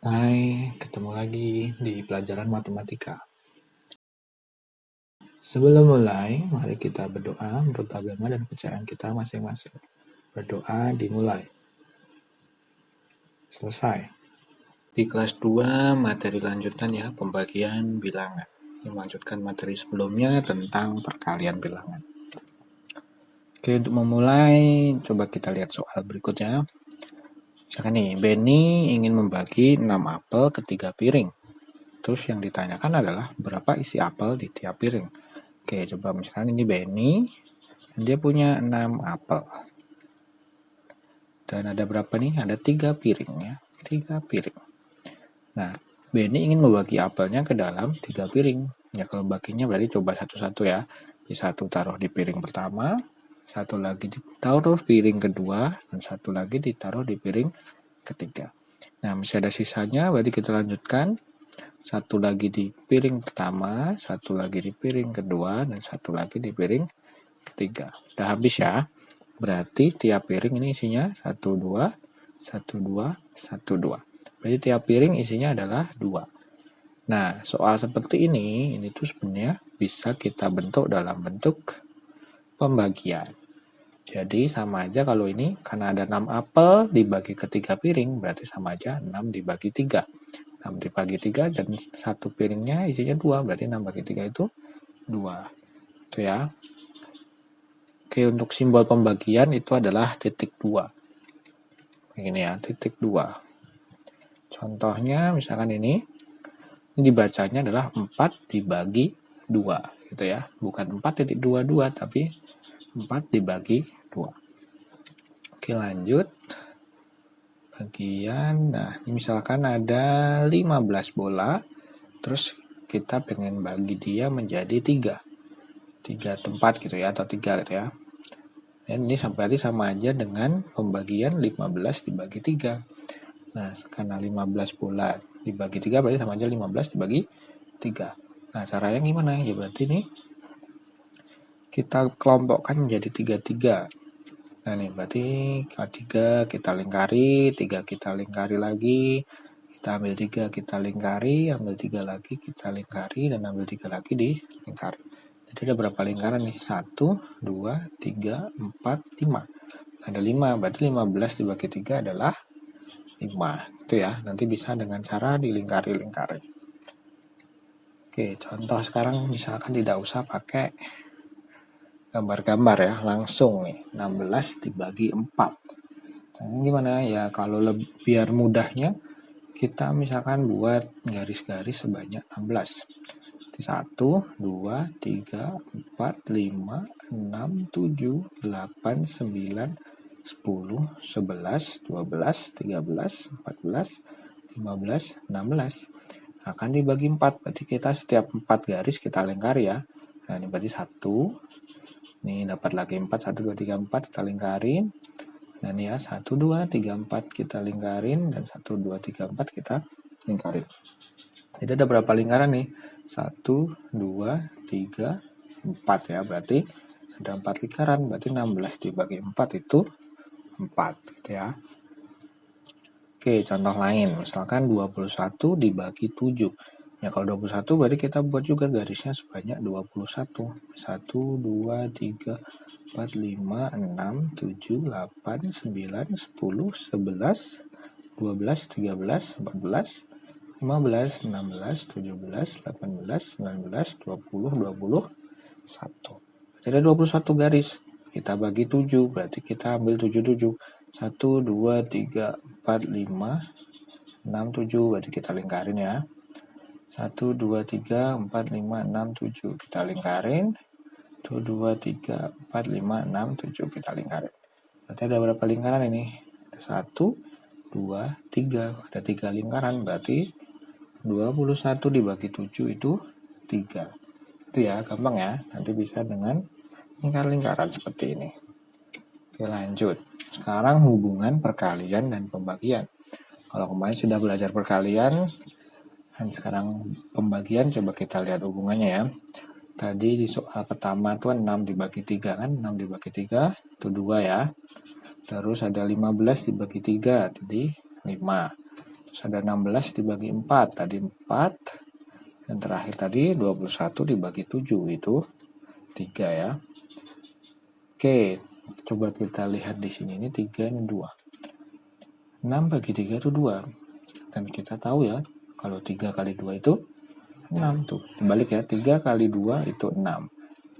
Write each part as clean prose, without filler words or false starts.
Hai, ketemu lagi di pelajaran matematika. Sebelum mulai, mari kita berdoa menurut agama dan kepercayaan kita masing-masing. Berdoa dimulai. Selesai. Di kelas 2, materi lanjutan ya, pembagian bilangan. Ini melanjutkan materi sebelumnya tentang perkalian bilangan. Oke, untuk memulai, coba kita lihat soal berikutnya. Misalkan nih, Benny ingin membagi 6 apel ke 3 piring. Terus yang ditanyakan adalah berapa isi apel di tiap piring. Oke, coba misalkan ini Benny, dia punya 6 apel. Dan ada berapa nih? Ada 3 piring ya. 3 piring. Nah, Benny ingin membagi apelnya ke dalam 3 piring. Ya, kalau baginya berarti coba satu-satu ya. Satu taruh di piring pertama, satu lagi ditaruh piring kedua, dan satu lagi ditaruh di piring ketiga. Nah, masih ada sisanya, berarti kita lanjutkan. Satu lagi di piring pertama, satu lagi di piring kedua, dan satu lagi di piring ketiga. Udah habis ya. Berarti tiap piring ini isinya 1, 2, 1, 2, 1, 2. Berarti tiap piring isinya adalah 2. Nah, soal seperti ini tuh sebenarnya bisa kita bentuk dalam bentuk pembagian. Jadi sama aja kalau ini, karena ada 6 apel dibagi ke 3 piring, berarti sama aja 6 dibagi 3. 6 dibagi 3 dan satu piringnya isinya 2, berarti 6 bagi 3 itu 2. Itu ya. Oke, untuk simbol pembagian itu adalah titik 2. Begini ya, titik 2. Contohnya misalkan ini dibacanya adalah 4 dibagi 2 gitu ya. Bukan 4.22 tapi 4 dibagi 2. Oke, lanjut. Bagian, nah ini misalkan ada 15 bola, terus kita pengen bagi dia menjadi 3 tempat gitu ya, atau 3 gitu ya. Dan ini berarti sama aja dengan pembagian 15 dibagi 3. Nah, karena 15 bola dibagi 3 berarti sama aja 15 dibagi 3. Nah, caranya gimana? Ya berarti nih kita kelompokkan menjadi 3-3. Nah, nih berarti K3 kita lingkari, 3 kita lingkari lagi, kita ambil 3 kita lingkari, ambil 3 lagi kita lingkari, dan ambil 3 lagi di lingkari. Jadi ada berapa lingkaran nih? 1, 2, 3, 4, 5. Ada 5, berarti 15 dibagi 3 adalah 5. Itu ya, nanti bisa dengan cara dilingkari-lingkari. Oke, contoh sekarang misalkan tidak usah pakai gambar-gambar ya, langsung nih, 16 dibagi 4. Nah, gimana ya, kalau biar mudahnya, kita misalkan buat garis-garis sebanyak 16. 1, 2, 3, 4, 5, 6, 7, 8, 9, 10, 11, 12, 13, 14, 15, 16. Akan dibagi 4, berarti kita setiap 4 garis kita lingkari ya. Nah, ini berarti 1, ini dapat lagi 4, 1, 2, 3, 4 kita lingkarin. Dan ya 1, 2, 3, 4 kita lingkarin, dan 1, 2, 3, 4 kita lingkarin. Jadi ada berapa lingkaran nih? 1, 2, 3, 4 ya, berarti ada 4 lingkaran, berarti 16 dibagi 4 itu 4 gitu ya. Oke, contoh lain, misalkan 21 dibagi 7. Ya, kalau 21 berarti kita buat juga garisnya sebanyak 21. 1, 2, 3, 4, 5, 6, 7, 8, 9, 10, 11, 12, 13, 14, 15, 16, 17, 18, 19, 20, 21. Jadi ada 21 garis. Kita bagi 7, berarti kita ambil 7. 1, 2, 3, 4, 5, 6, 7, berarti kita lingkarin ya. 1, 2, 3, 4, 5, 6, 7, kita lingkarin. 1, 2, 3, 4, 5, 6, 7, kita lingkarin. Berarti ada berapa lingkaran ini? 1, 2, 3. Ada 3 lingkaran, berarti 21 dibagi 7 itu 3. Itu ya, gampang ya. Nanti bisa dengan lingkar-lingkaran seperti ini. Oke, lanjut. Sekarang hubungan perkalian dan pembagian. Kalau kemarin sudah belajar perkalian, dan sekarang pembagian, coba kita lihat hubungannya ya. Tadi di soal pertama itu 6 dibagi 3 kan, 6 dibagi 3 itu 2 ya. Terus ada 15 dibagi 3, jadi 5. Terus ada 16 dibagi 4, tadi 4. Dan terakhir tadi 21 dibagi 7, itu 3 ya. Oke, coba kita lihat di sini, ini 3, ini 2. 6 bagi 3 itu 2. Dan kita tahu ya, kalau 3 kali 2 itu 6 tuh. Dibalik ya, 3 kali 2 itu 6.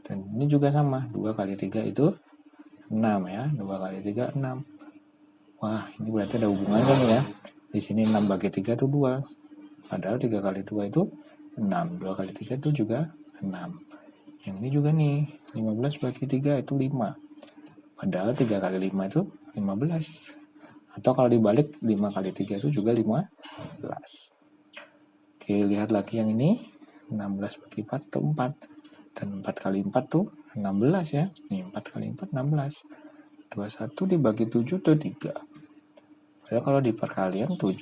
Dan ini juga sama, 2 kali 3 itu 6 ya. 2 kali 3, 6. Wah, ini berarti ada hubungan kan ya. Di sini 6 bagi 3 itu 2. Padahal 3 kali 2 itu 6. 2 kali 3 itu juga 6. Yang ini juga nih, 15 bagi 3 itu 5. Padahal 3 kali 5 itu 15. Atau kalau dibalik, 5 kali 3 itu juga 15. Oke, lihat lagi yang ini. 16 bagi 4 itu 4. Dan 4 kali 4 tuh 16 ya. Nih, 4 kali 4, 16. 21 dibagi 7 itu 3. Padahal kalau di perkalian 3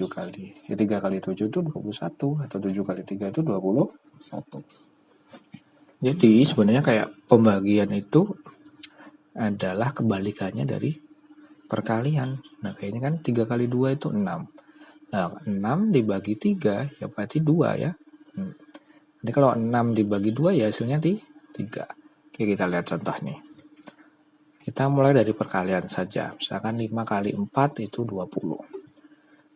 kali 7 itu 21. Atau 7 kali 3 itu 21. Jadi sebenarnya kayak pembagian itu adalah kebalikannya dari perkalian. Nah kayak ini kan 3 kali 2 itu 6. Nah 6 dibagi 3 ya berarti 2 ya. Jadi kalau 6 dibagi 2 ya hasilnya 3. Oke, kita lihat contoh nih. Kita mulai dari perkalian saja. Misalkan 5 kali 4 itu 20.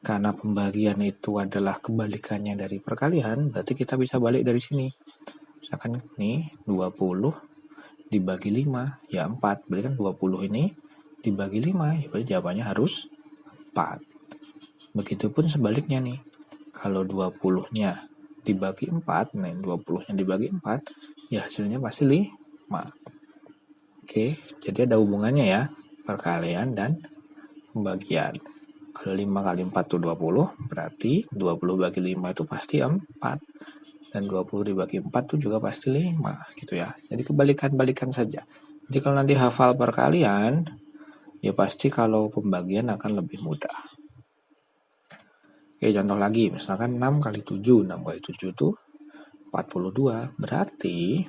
Karena pembagian itu adalah kebalikannya dari perkalian, berarti kita bisa balik dari sini. Misalkan nih 20 dibagi 5 ya 4. Berarti kan 20 ini dibagi 5 ya berarti jawabannya harus 4. Begitupun sebaliknya nih. Kalau 20-nya dibagi 4, nah 20-nya dibagi 4 ya hasilnya pasti 5. Oke, jadi ada hubungannya ya, perkalian dan pembagian. Kalau 5 kali 4 itu 20, berarti 20 bagi 5 itu pasti 4. Dan 20 dibagi 4 itu juga pasti 5, gitu ya. Jadi kebalikan-balikan saja. Jadi kalau nanti hafal perkalian, ya pasti kalau pembagian akan lebih mudah. Oke, contoh lagi, misalkan 6 kali 7, 6 kali 7 itu 42, berarti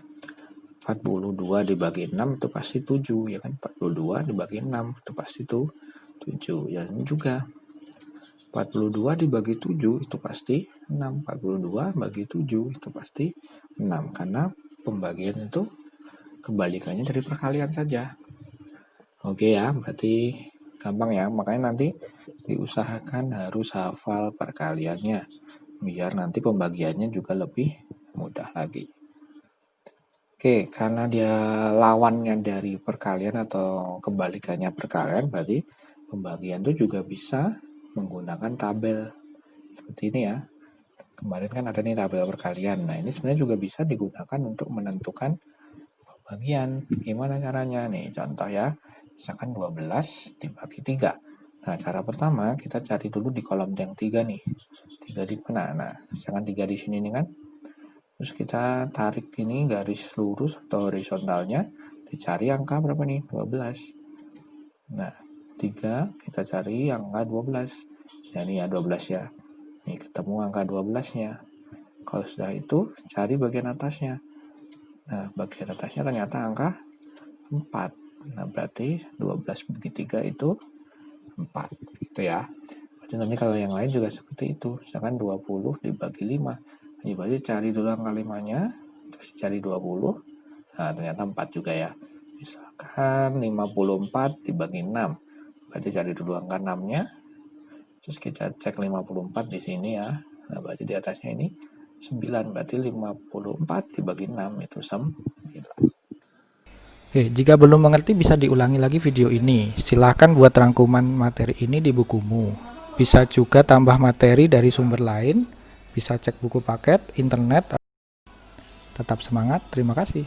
42 dibagi 6 itu pasti 7, ya kan? 42 dibagi 6 itu pasti 7. Dan ini juga 42 dibagi 7 itu pasti 6. 42 bagi 7 itu pasti 6. Karena pembagian itu kebalikannya dari perkalian saja. Oke ya, berarti gampang ya. Makanya nanti diusahakan harus hafal perkaliannya. Biar nanti pembagiannya juga lebih mudah lagi. Oke, karena dia lawannya dari perkalian atau kebalikannya perkalian, berarti pembagian itu juga bisa menggunakan tabel. Seperti ini ya. Kemarin kan ada nih tabel perkalian. Nah, ini sebenarnya juga bisa digunakan untuk menentukan pembagian. Gimana caranya? Nih, contoh ya. Misalkan 12 dibagi 3. Nah, cara pertama kita cari dulu di kolom yang 3 nih. 3 di mana? Nah, misalkan 3 di sini nih kan. Terus kita tarik ini garis lurus atau horizontalnya, dicari angka berapa nih? 12. Nah, 3 kita cari angka 12. Nah, ini ya 12 ya. Nih, ketemu angka 12-nya. Kalau sudah itu, cari bagian atasnya. Nah, bagian atasnya ternyata angka 4. Nah, berarti 12 bagi 3 itu 4. Gitu ya. Berarti nanti kalau yang lain juga seperti itu. Misalkan 20 dibagi 5. Ya, berarti cari dulu angka 5-nya, terus cari 20. Nah, ternyata 4 juga ya. Misalkan 54 dibagi 6. Berarti cari dulu angka 6-nya. Terus kita cek 54 di sini ya. Nah, berarti di atasnya ini 9. Berarti 54 dibagi 6 itu 9. Oke, jika belum mengerti bisa diulangi lagi video ini. Silahkan buat rangkuman materi ini di bukumu. Bisa juga tambah materi dari sumber lain. Bisa cek buku paket, internet. Tetap semangat, terima kasih.